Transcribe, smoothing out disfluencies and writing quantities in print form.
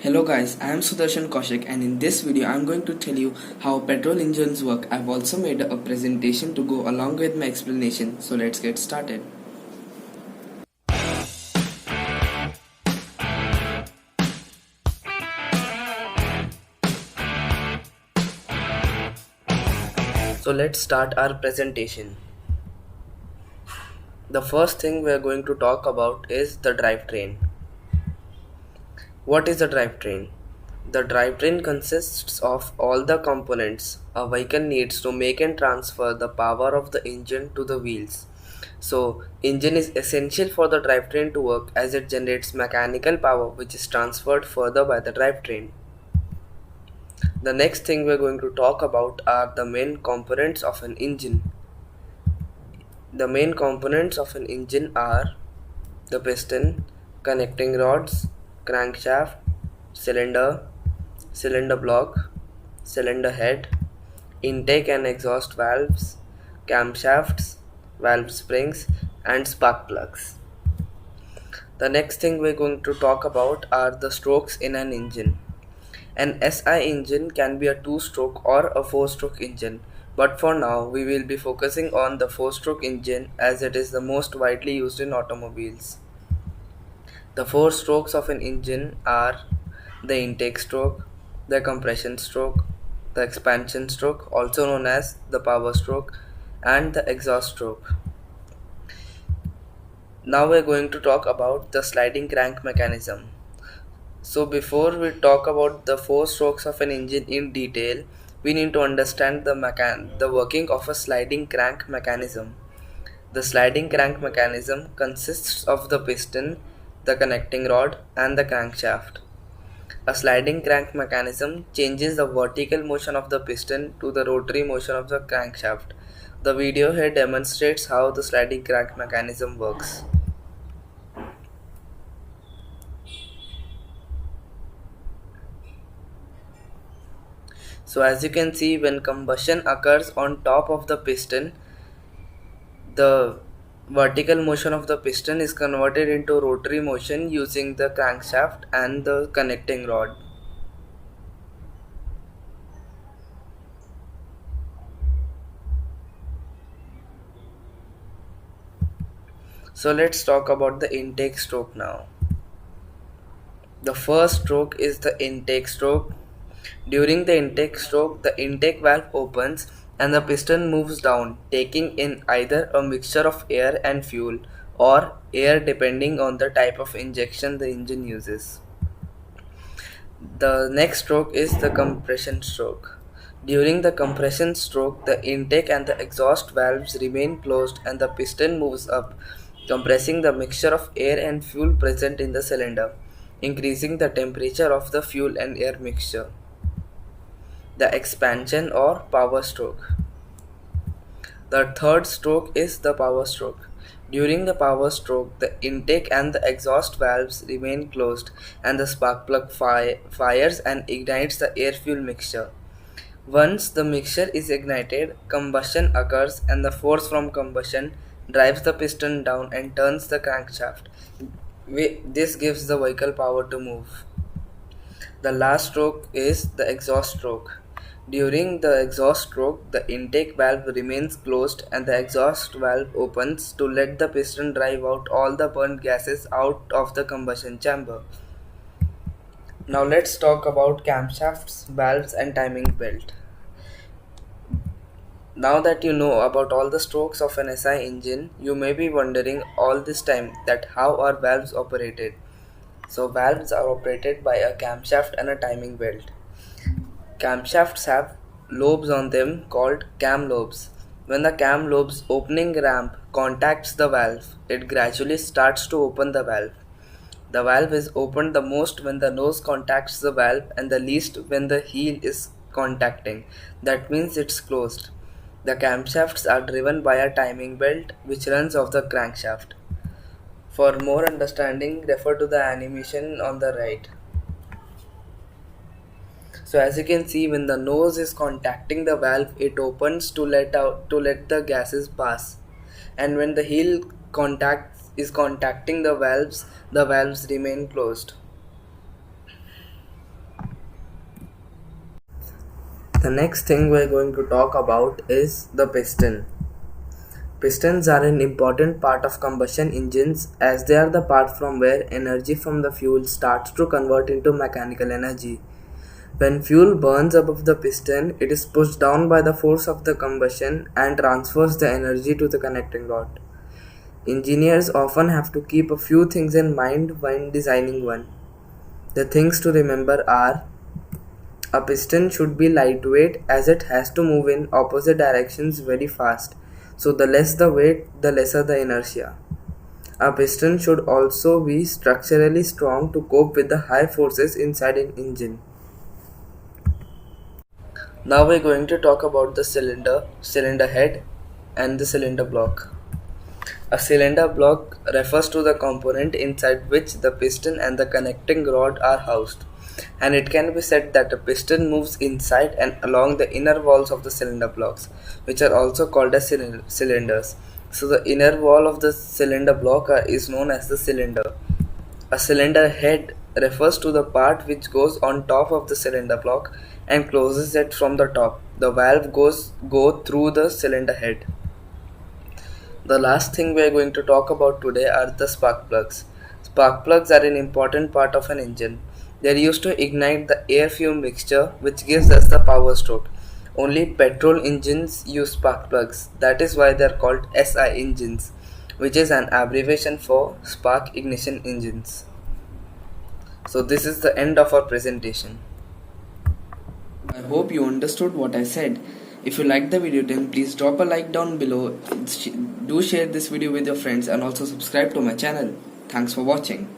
Hello guys, I am Sudarshan Kaushik and in this video I am going to tell you how petrol engines work. I have also made a presentation to go along with my explanation, so let's get started. So let's start our presentation. The first thing we are going to talk about is the drivetrain. What is a drivetrain? The drivetrain consists of all the components a vehicle needs to make and transfer the power of the engine to the wheels. So, engine is essential for the drivetrain to work as it generates mechanical power which is transferred further by the drivetrain. The next thing we are going to talk about are the main components of an engine. The main components of an engine are the piston, connecting rods, crankshaft, cylinder, cylinder block, cylinder head, intake and exhaust valves, camshafts, valve springs, and spark plugs. The next thing we're going to talk about are the strokes in an engine. An SI engine can be a 2-stroke or a 4-stroke engine, but for now we will be focusing on the 4-stroke engine as it is the most widely used in automobiles. The 4 strokes of an engine are the intake stroke, the compression stroke, the expansion stroke, also known as the power stroke, and the exhaust stroke. Now we are going to talk about the sliding crank mechanism. So before we talk about the 4 strokes of an engine in detail, we need to understand the working of a sliding crank mechanism. The sliding crank mechanism consists of the piston, the connecting rod, and the crankshaft. A sliding crank mechanism changes the vertical motion of the piston to the rotary motion of the crankshaft. The video here demonstrates how the sliding crank mechanism works. So as you can see, when combustion occurs on top of the piston, the vertical motion of the piston is converted into rotary motion using the crankshaft and the connecting rod. So let's talk about the intake stroke now. The first stroke is the intake stroke. During the intake stroke, the intake valve opens and the piston moves down, taking in either a mixture of air and fuel or air depending on the type of injection the engine uses. The next stroke is the compression stroke. During the compression stroke, the intake and the exhaust valves remain closed and the piston moves up, compressing the mixture of air and fuel present in the cylinder, increasing the temperature of the fuel and air mixture. The expansion or power stroke. The third stroke is the power stroke. During the power stroke, the intake and the exhaust valves remain closed and the spark plug fires and ignites the air-fuel mixture. Once the mixture is ignited, combustion occurs and the force from combustion drives the piston down and turns the crankshaft. This gives the vehicle power to move. The last stroke is the exhaust stroke. During the exhaust stroke, the intake valve remains closed and the exhaust valve opens to let the piston drive out all the burnt gases out of the combustion chamber. Now let's talk about camshafts, valves and timing belt. Now that you know about all the strokes of an SI engine, you may be wondering all this time that how are valves operated. So valves are operated by a camshaft and a timing belt. Camshafts have lobes on them called cam lobes. When the cam lobe's opening ramp contacts the valve, it gradually starts to open the valve. The valve is opened the most when the nose contacts the valve and the least when the heel is contacting. That means it's closed. The camshafts are driven by a timing belt which runs off the crankshaft. For more understanding, refer to the animation on the right. So as you can see, when the nose is contacting the valve, it opens to let the gases pass, and when the heel contacting the valves remain closed. The next thing we're going to talk about is the piston. Pistons are an important part of combustion engines as they are the part from where energy from the fuel starts to convert into mechanical energy. When fuel burns above the piston, it is pushed down by the force of the combustion and transfers the energy to the connecting rod. Engineers often have to keep a few things in mind when designing one. The things to remember are: a piston should be lightweight as it has to move in opposite directions very fast, so the less the weight, the lesser the inertia. A piston should also be structurally strong to cope with the high forces inside an engine. Now we're going to talk about the cylinder head, and the cylinder block. A cylinder block refers to the component inside which the piston and the connecting rod are housed, and it can be said that a piston moves inside and along the inner walls of the cylinder blocks, which are also called as cylinders. So the inner wall of the cylinder block is known as the cylinder. A cylinder head refers to the part which goes on top of the cylinder block and closes it from the top. The valve go through the cylinder head. The last thing we are going to talk about today are the spark plugs. Spark plugs are an important part of an engine. They are used to ignite the air-fuel mixture which gives us the power stroke. Only petrol engines use spark plugs. That is why they are called SI engines, which is an abbreviation for spark ignition engines. So this is the end of our presentation. I hope you understood what I said. If you liked the video, then please drop a like down below. Do share this video with your friends and also subscribe to my channel. Thanks for watching.